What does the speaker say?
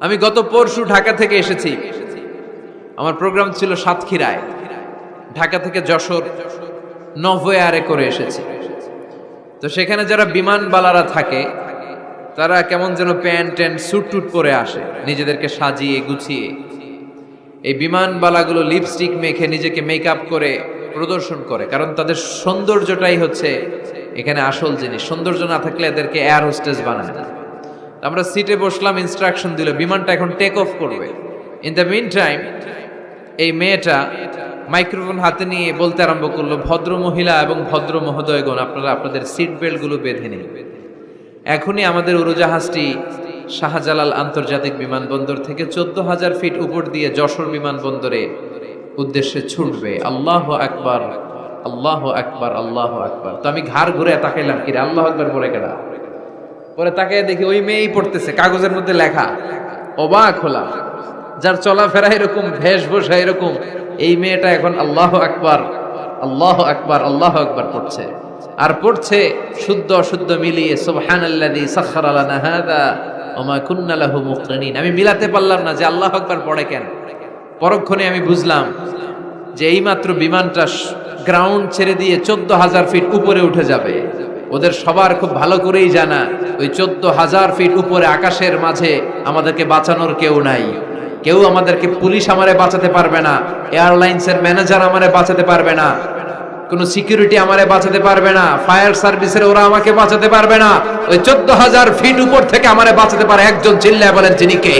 আমি গত পরশু ঢাকা থেকে এসেছি। আমার প্রোগ্রাম ছিল সাতক্ষীরায়। ঢাকা থেকে যশোর নভোয়ারে করে এসেছি। তো সেখানে যারা বিমানবালারা থাকে তারা কেমন যেন প্যান্ট ট্যান্ট স্যুট টুট পরে আসে, নিজেদেরকে সাজিয়ে গুছিয়ে। এই বিমানবালাগুলো লিপস্টিক মেখে নিজেকে মেকআপ করে প্রদর্শন করে, কারণ তাদের সৌন্দর্যটাই হচ্ছে এখানে আসল জিনিস। সৌন্দর্য না থাকলে এদেরকে এয়ার হোস্টেস বানায় না। আমরা সিটে বসলাম, ইনস্ট্রাকশন দিল বিমানটা এখন টেক অফ করবে। ইন দ্য মিন টাইম এই মেয়েটা মাইক্রোফোন হাতে নিয়ে বলতে আরম্ভ করলো, ভদ্র মহিলা এবং ভদ্র মহোদয়গণ, আপনারা আপনাদের সিট বেল্ট গুলো বেঁধে নিন। এখনই আমাদের উড়োজাহাজটি শাহজালাল আন্তর্জাতিক বিমানবন্দর থেকে 14,000 ফিট উপর দিয়ে যশোর বিমানবন্দরে উদ্দেশ্যে ছুটবে। আল্লাহু আকবার, আল্লাহু আকবার, আল্লাহু আকবার। তো আমি ঘাড় ঘুরে তাকাইলাম, কিরে আল্লাহু আকবার বলে কেডা? পরে তাকায় দেখি ওই মেয়েই পড়তেছে, কাগজের মধ্যে লেখা। অবাক হলাম, যার চলাফেরা এরকম, বেশভূষা এরকম, এই মেয়েটা এখন আল্লাহু আকবার, আল্লাহু আকবার, আল্লাহু আকবার পড়ছে। আর পড়ছে শুদ্ধ অশুদ্ধ মিলিয়ে, সুবহানাল্লাযী সাখখারা লানা হাযা ওয়া মা কুন্না লাহু মুকরিনিন। আমি মিলাতে পারলাম না যে আল্লাহু আকবার পড়ে কেন। পরক্ষণে আমি বুঝলাম যে এইমাত্র বিমানটা গ্রাউন্ড ছেড়ে দিয়ে 14,000 ফিট উপরে উঠে যাবে। ওদের সবার খুব ভালো করেই জানা, ওই 14,000 ফিট উপরে আকাশের মাঝে আমাদেরকে বাঁচানোর কেউ নাই। কেউ আমাদেরকে, পুলিশ আমারে বাঁচাতে পারবে না, এয়ারলাইন্সের ম্যানেজার আমারে বাঁচাতে পারবে না, কোনো সিকিউরিটি আমারে বাঁচাতে পারবে না, ফায়ার সার্ভিসের ওরা আমাকে বাঁচাতে পারবে না। ওই 14,000 ফিট উপর থেকে আমারে বাঁচাতে পারে একজন, চিল্লায় বলেন যিনি কে?